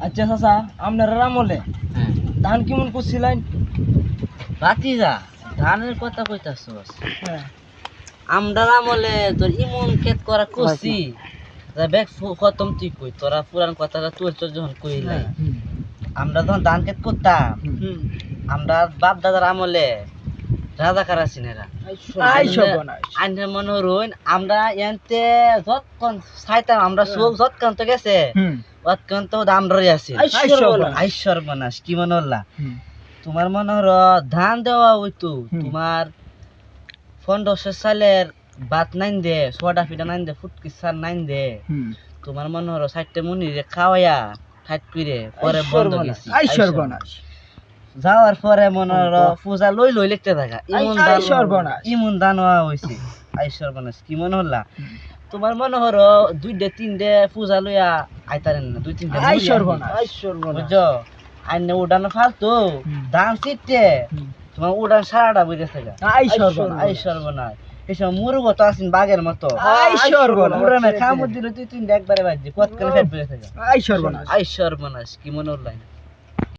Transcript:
আচ্ছা চাচা আপনারা আমলে হ্যাঁ ধান কেমন করছিলেন? ভাতিজা ধানের কথা কইতাছস হ্যাঁ আমরা আমলে তোর ইমন ক্ষেত করা করছি ব্যাগ খতম তুই কই তোরা পুরান কথাটা তোর তোর যখন কইলাই আমরা যখন ধান ক্ষেত করতাম আমরা বাপ দাদার আমলে রাজাকার আছেন এরা আইনের মনে রইন আমরা এনতে যতক্ষণ চাইতাম আমরা সব যতক্ষণ তো গেছে ততক্ষণ তো আমরাই আছি আইশ্বর বনাস কি মনে হল্লা তোমার মনে হর ধান দেওয়া হইতো তোমার 1500 সালের ভাত নাইন দে সোডা ফিটা নাইন দে ফুটকি সার নাইন দে তোমার মনে হর 60 মনিরে খাওয়াইয়া ঠাট করে পরে বন্ধ গেছি যাওয়ার পরে মনে হর পূজা লই লই লিখতে থাকা ইমন দান হওয়া হয়েছে আইশ্বর বনাস কি মনে হল্লা তোমার মনে হর 2 3 পূজা লইয়া আইতারেন না 2 3 আইশ্বর বুঝছো আইনে উড়ানো ফালতো ধান চিটে তোমার উড়ান সারাটা বুঝেছে আইশ্বর বনাস এসব মুরগ তো আসেন বাঘের মতো উড়ানে খামুর দিল 2 3 একবারে বাজছে কত করে ফেট বুঝেছে আইশ্বর বনাস কি মনে হল্লা